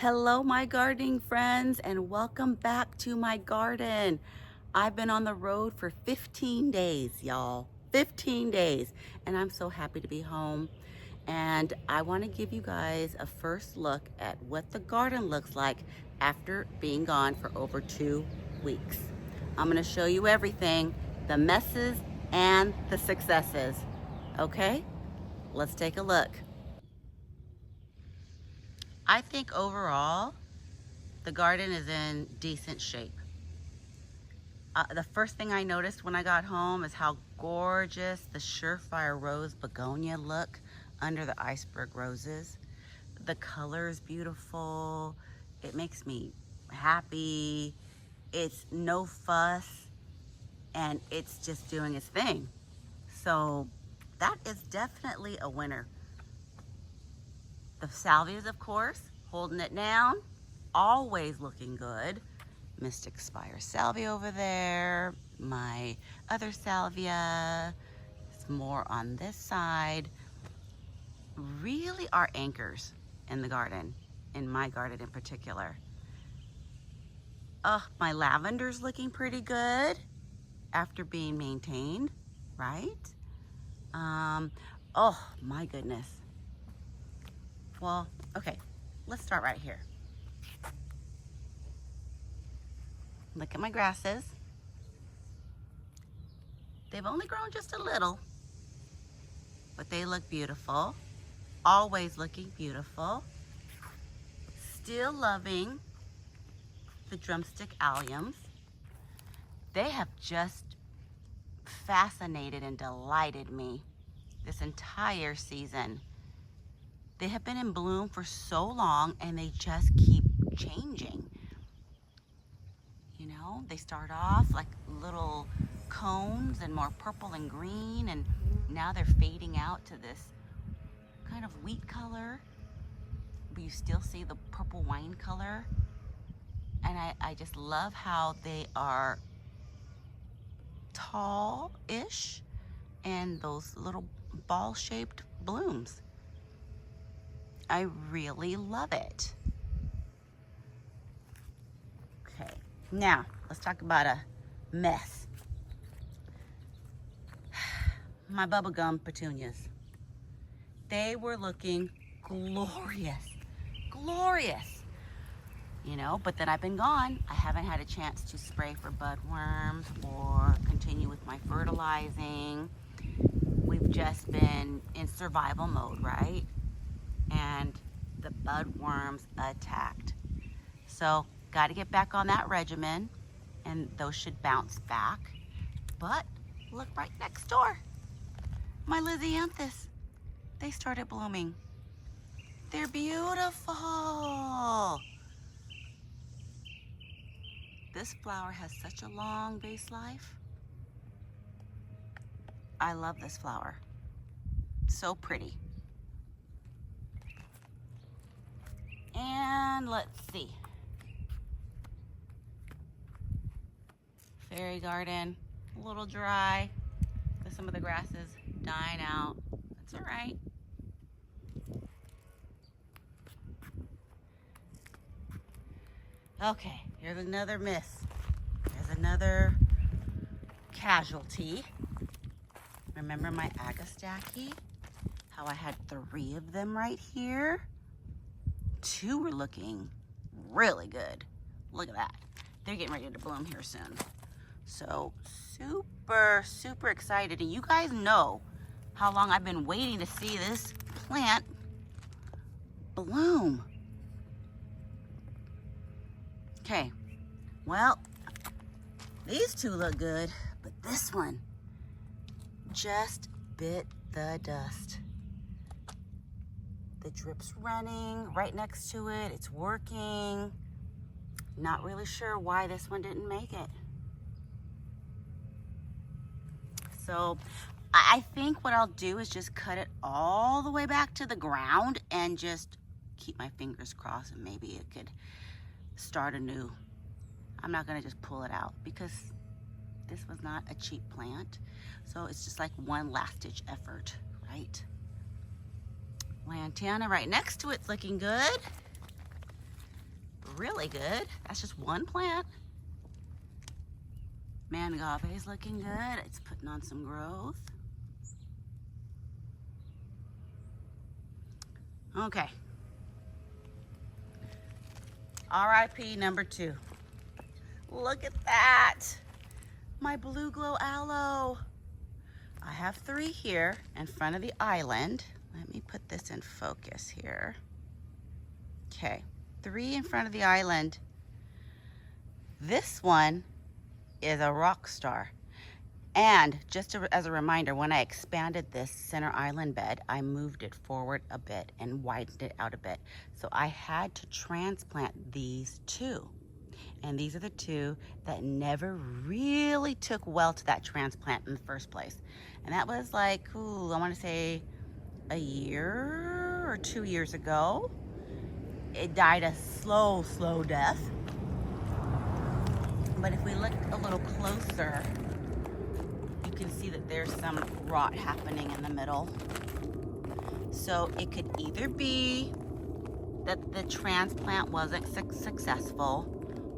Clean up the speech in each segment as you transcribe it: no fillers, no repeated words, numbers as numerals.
Hello, my gardening friends, and welcome back to my garden. I've been on the road for 15 days, y'all. 15 days, and I'm so happy to be home. And I want to give you guys a first look at what the garden looks like after being gone for over 2 weeks. I'm going to show you everything, the messes and the successes. Okay, let's take a look. I think overall, the garden is in decent shape. The first thing I noticed when I got home is how gorgeous the Surefire Rose begonia look under the iceberg roses. The color is beautiful. It makes me happy. It's no fuss and it's just doing its thing. So that is definitely a winner. The salvias, of course, holding it down, always looking good. Mystic Spire salvia over there, my other salvia, it's more on this side. Really are anchors in the garden, in my garden in particular. Oh, my lavender's looking pretty good after being maintained, right? Oh my goodness. Well, okay, let's start right here. Look at my grasses. They've only grown just a little, but they look beautiful. Always looking beautiful. Still loving the drumstick alliums. They have just fascinated and delighted me this entire season. They have been in bloom for so long and they just keep changing. You know, they start off like little cones and more purple and green, and now they're fading out to this kind of wheat color, but you still see the purple wine color. And I just love how they are tall-ish and those little ball-shaped blooms. I really love it. Okay, now let's talk about a mess. My bubblegum petunias. They were looking glorious, glorious. You know, but then I've been gone. I haven't had a chance to spray for budworms or continue with my fertilizing. We've just been in survival mode, right? And the budworms attacked. So got to get back on that regimen and those should bounce back. But look right next door. My Lysianthus, they started blooming. They're beautiful. This flower has such a long base life. I love this flower. So pretty. And let's see. Fairy garden, a little dry with some of the grasses dying out. That's all right. Okay, here's another miss. Here's another casualty. Remember my Agastache? How I had 3 of them right here? 2 were looking really good. Look at that. They're getting ready to bloom here soon. So super, super excited. And you guys know how long I've been waiting to see this plant bloom. Okay, well, these 2 look good, but this one just bit the dust. The drip's running right next to it. It's working. Not really sure why this one didn't make it. So I think what I'll do is just cut it all the way back to the ground and just keep my fingers crossed and maybe it could start anew. I'm not gonna just pull it out because this was not a cheap plant. So it's just like one last ditch effort, right? Lantana right next to it's looking good. really good. That's just one plant. Mangave is looking good. It's putting on some growth. Okay. RIP number 2. Look at that. My blue glow aloe. I have 3 here in front of the island. Let me put this in focus here. Okay, 3 in front of the island. This one is a rock star. And just as a reminder, when I expanded this center island bed, I moved it forward a bit and widened it out a bit. So I had to transplant these 2. And these are the 2 that never really took well to that transplant in the first place. And that was like, ooh, I want to say a year or 2 years ago. It died a slow death. But if we look a little closer, you can see that there's some rot happening in the middle. So it could either be that the transplant wasn't successful,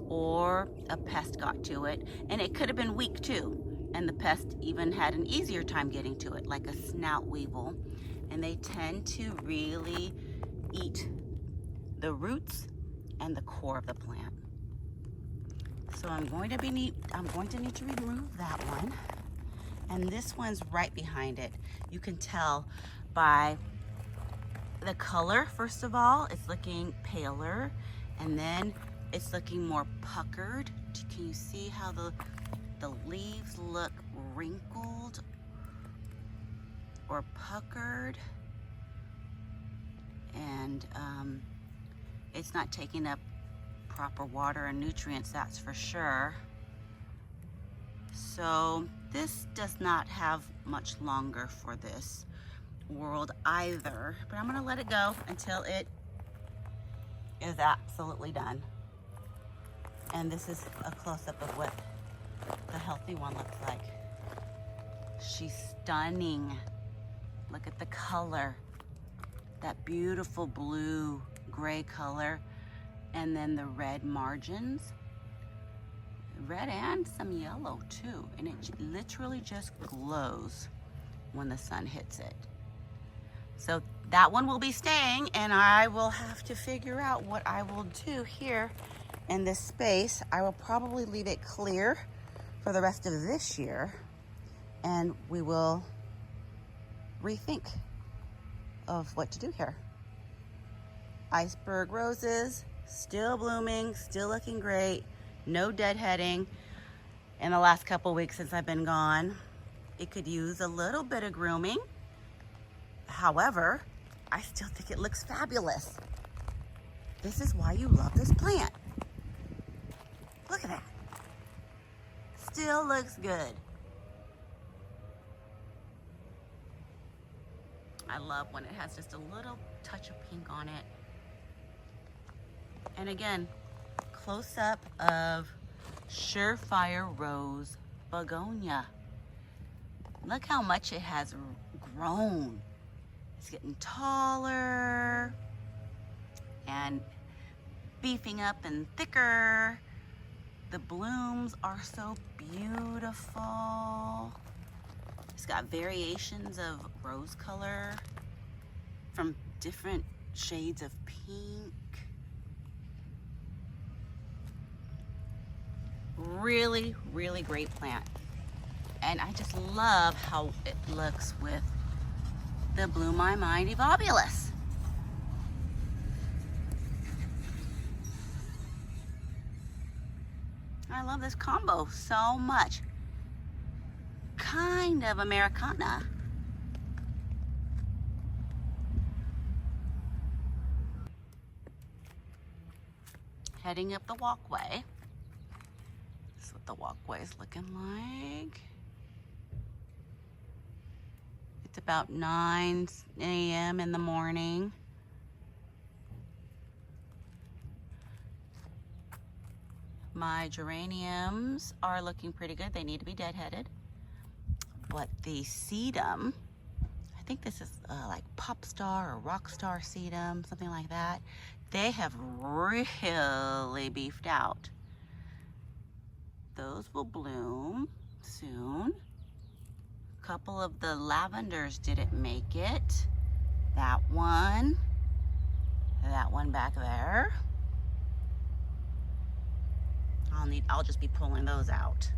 or a pest got to it, and it could have been weak too, and the pest even had an easier time getting to it, like a snout weevil, and they tend to really eat the roots and the core of the plant. So I'm going to need to remove that one, and this one's right behind it. You can tell by the color. First of all, it's looking paler, and then it's looking more puckered. Can you see how the leaves look wrinkled or puckered? And it's not taking up proper water and nutrients, that's for sure. So this does not have much longer for this world either, but I'm gonna let it go until it is absolutely done. And this is a close-up of what the healthy one looks like. She's stunning. Look at the color, that beautiful blue gray color, and then the red margins, red and some yellow too, and it literally just glows when the sun hits it. So that one will be staying, and I will have to figure out what I will do here in this space. I will probably leave it clear for the rest of this year, and we will rethink of what to do here. Iceberg roses, still blooming, still looking great, no deadheading in the last couple weeks since I've been gone. It could use a little bit of grooming. However, I still think it looks fabulous. This is why you love this plant. Look at that. Still looks good. I love when it has just a little touch of pink on it. And again, close up of Surefire Rose Begonia. Look how much it has grown. It's getting taller and beefing up and thicker. The blooms are so beautiful. It's got variations of rose color from different shades of pink. Really, really great plant. And I just love how it looks with the Bloom My Mind Evolvulus. I love this combo so much. Kind of Americana. Heading up the walkway. This is what the walkway is looking like. It's about 9 a.m. in the morning. My geraniums are looking pretty good. They need to be deadheaded. But the sedum, I think this is like pop star or rock star sedum, something like that. they have really beefed out. Those will bloom soon. A couple of the lavenders didn't make it. That one back there. I'll just be pulling those out.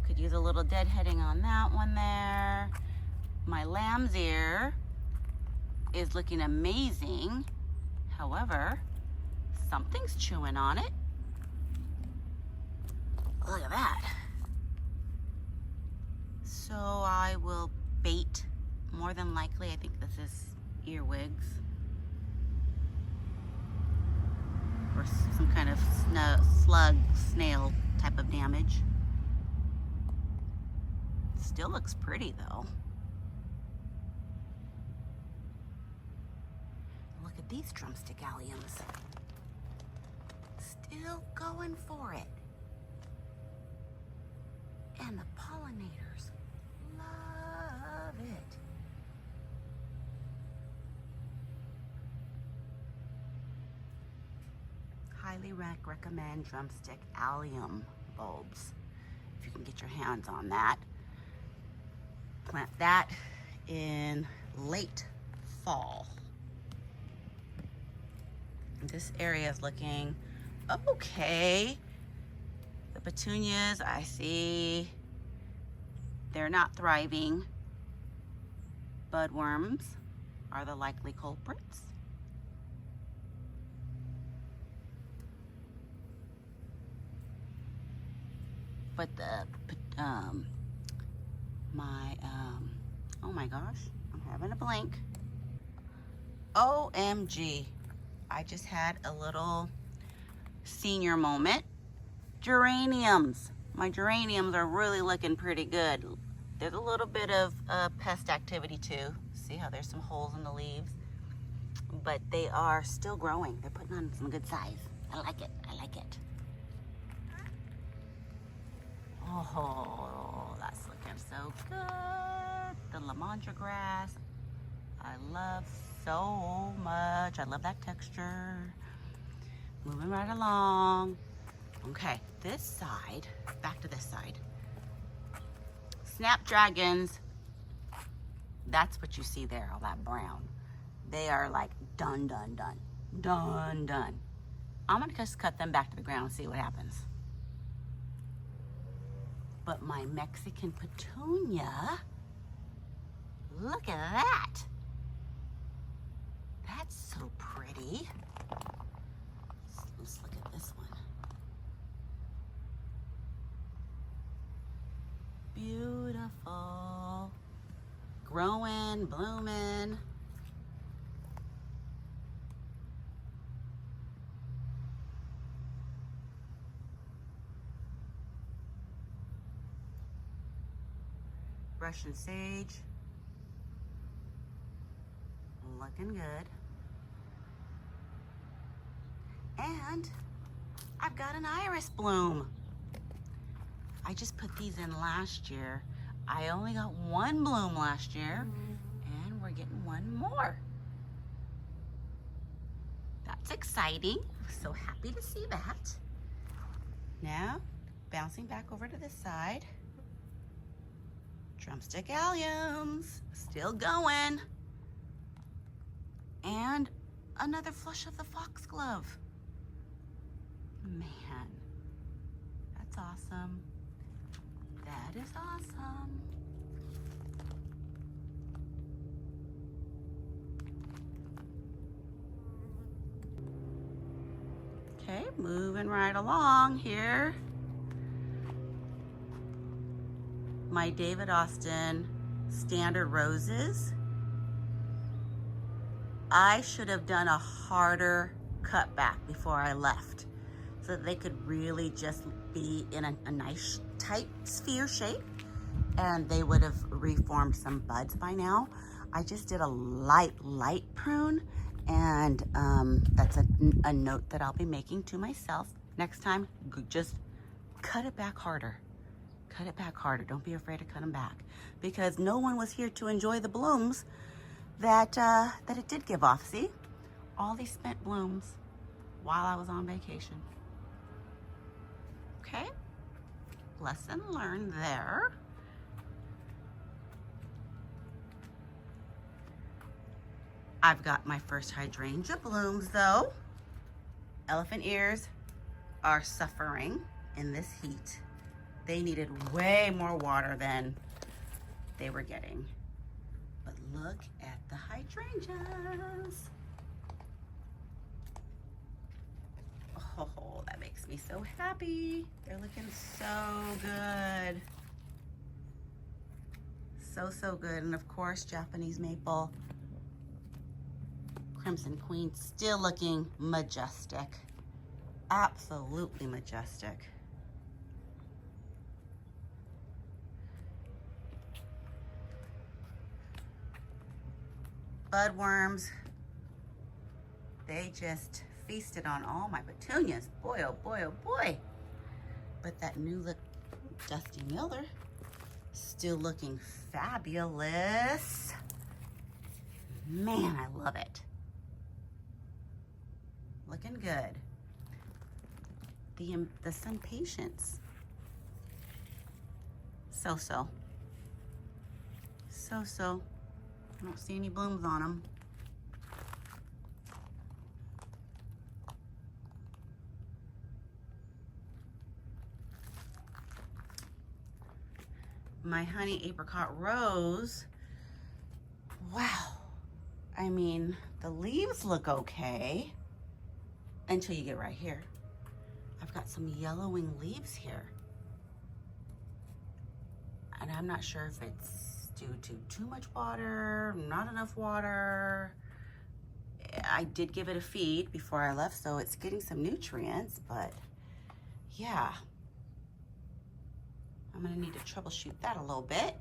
Could use a little deadheading on that one there. My lamb's ear is looking amazing. However, something's chewing on it. Look at that. So I will bait, more than likely, I think this is earwigs. Or some kind of slug, snail type of damage. Still looks pretty though. Look at these drumstick alliums. Still going for it. And the pollinators love it. Highly recommend drumstick allium bulbs if you can get your hands on that. Plant that in late fall. This area is looking okay. The petunias, I see they're not thriving. Budworms are the likely culprits. But oh my gosh, I'm having a blank. OMG, I just had a little senior moment. Geraniums. My geraniums are really looking pretty good. There's a little bit of pest activity too. See how there's some holes in the leaves? But they are still growing. They're putting on some good size. I like it. I like it. Oh, that's looking so good. The lamandra grass, I love so much. I love that texture. Moving right along. Okay, this side, back to this side. Snapdragons, that's what you see there, all that brown. They are like done, done, done, done, done. I'm gonna just cut them back to the ground and see what happens. But my Mexican petunia, look at that. That's so pretty. Let's look at this one. Beautiful. Growing, blooming. Russian sage, looking good. And I've got an iris bloom. I just put these in last year. I only got one bloom last year, and we're getting one more. That's exciting. I'm so happy to see that. Now, bouncing back over to this side. Drumstick alliums, still going. And another flush of the foxglove. Man, that's awesome. That is awesome. Okay, moving right along here. My David Austin standard roses. I should have done a harder cutback before I left so that they could really just be in a nice tight sphere shape, and they would have reformed some buds by now. I just did a light prune, and that's a note that I'll be making to myself. Next time, just cut it back harder. Cut it back harder. Don't be afraid to cut them back, because no one was here to enjoy the blooms that it did give off. See, all these spent blooms while I was on vacation. Okay, lesson learned there. I've got my first hydrangea blooms though. Elephant ears are suffering in this heat. They needed way more water than they were getting. But look at the hydrangeas. Oh, that makes me so happy. They're looking so good. So good. And of course, Japanese maple, Crimson Queen, still looking majestic. Absolutely majestic. Budworms, they just feasted on all my petunias. Boy, oh boy, oh boy. But that new look Dusty Miller, still looking fabulous. Man, I love it. Looking good. The Sun Patience. So. I don't see any blooms on them. My honey apricot rose, wow. I mean, the leaves look okay until you get right here. I've got some yellowing leaves here. And I'm not sure if it's due to too much water, not enough water. I did give it a feed before I left, so it's getting some nutrients, but yeah. I'm gonna need to troubleshoot that a little bit.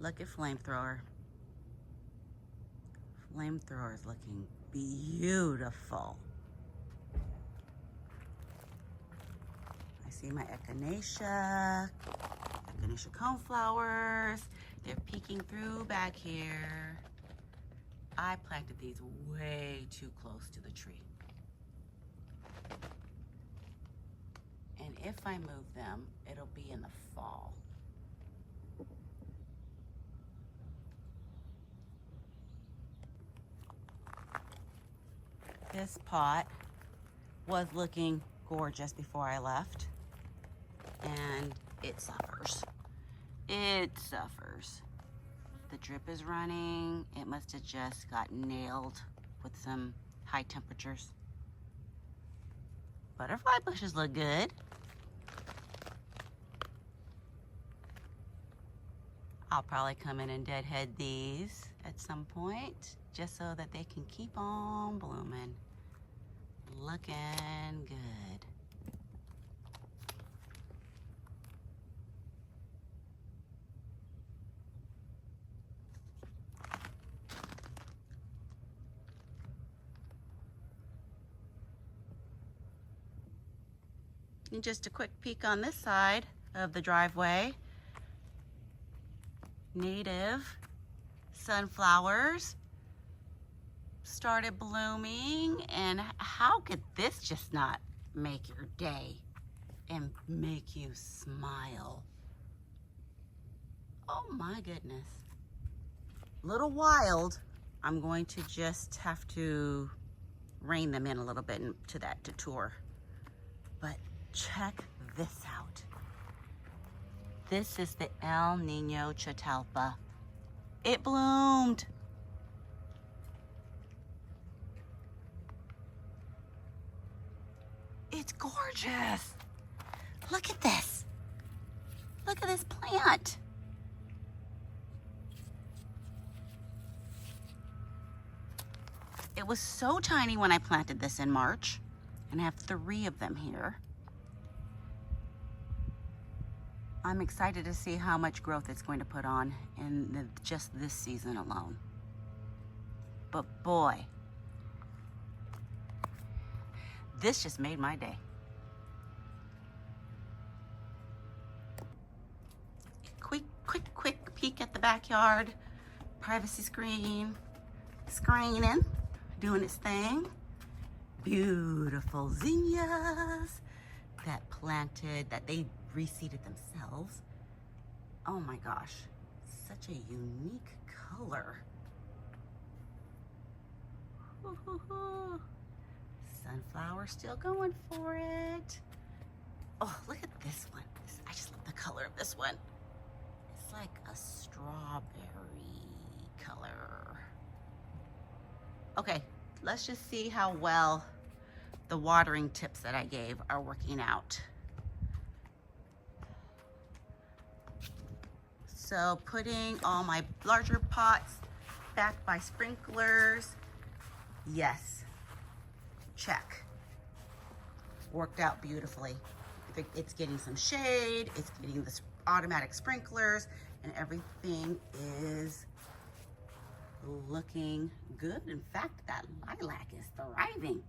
Look at Flamethrower. Flamethrower is looking beautiful. I see my echinacea coneflowers. They're peeking through back here. I planted these way too close to the tree. And if I move them, it'll be in the fall. This pot was looking gorgeous before I left, and it suffers. It suffers. The drip is running. It must have just got nailed with some high temperatures. Butterfly bushes look good. I'll probably come in and deadhead these at some point just so that they can keep on blooming. Looking good. And just a quick peek on this side of the driveway. Native sunflowers started blooming, and how could this just not make your day and make you smile? Oh my goodness. Little wild. I'm going to just have to rein them in a little bit to that tour. But check this out. This is the El Nino Catalpa. It bloomed. It's gorgeous. Look at this. Look at this plant. It was so tiny when I planted this in March, and I have 3 of them here. I'm excited to see how much growth it's going to put on in just this season alone. But boy, this just made my day. quick peek at the backyard. Privacy screening, doing its thing. Beautiful zinnias that they reseeded themselves. Oh my gosh, such a unique color. Sunflower still going for it. Oh, look at this one. I just love the color of this one. It's like a strawberry color. Okay, let's just see how well the watering tips that I gave are working out. So putting all my larger pots backed by sprinklers, yes, check. Worked out beautifully. It's getting some shade, it's getting the automatic sprinklers, and everything is looking good. In fact, that lilac is thriving.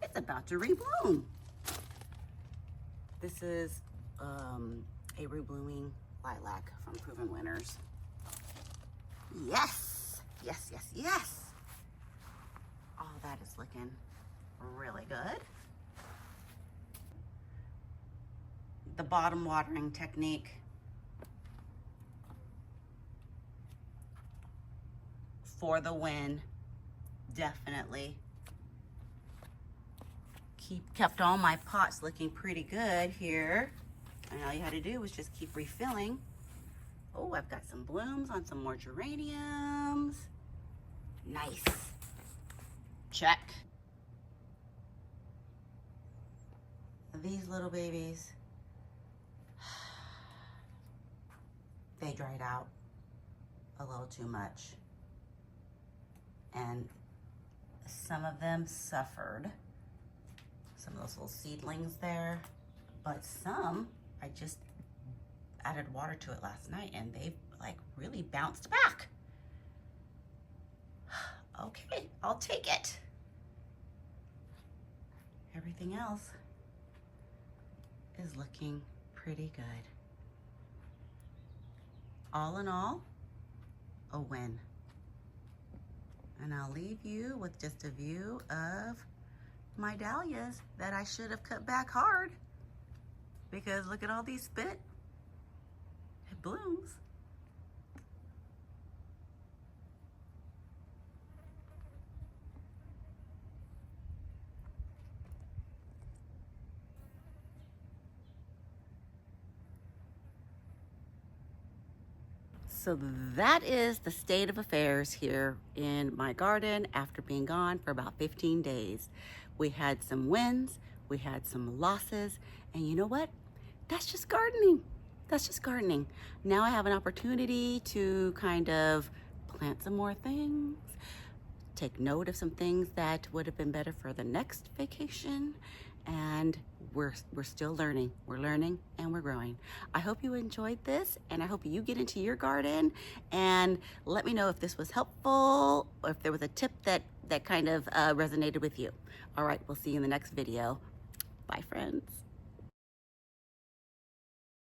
It's about to rebloom. This is a reblooming lilac from Proven Winners. Yes, yes, yes, yes. All that is looking really good. The bottom watering technique. For the win, definitely. Kept all my pots looking pretty good here. And all you had to do was just keep refilling. Oh, I've got some blooms on some more geraniums. Nice. Check. These little babies, they dried out a little too much. And some of them suffered. Some of those little seedlings there. But some, I just added water to it last night and they've like really bounced back. Okay, I'll take it. Everything else is looking pretty good. All in all, a win. And I'll leave you with just a view of my dahlias that I should have cut back hard, because look at all these spit. It blooms. So that is the state of affairs here in my garden after being gone for about 15 days. We had some wins, we had some losses, and you know what? That's just gardening. That's just gardening. Now I have an opportunity to kind of plant some more things, take note of some things that would have been better for the next vacation, and we're still learning. We're learning and we're growing. I hope you enjoyed this, and I hope you get into your garden and let me know if this was helpful or if there was a tip that kind of resonated with you. All right, we'll see you in the next video. Bye, friends.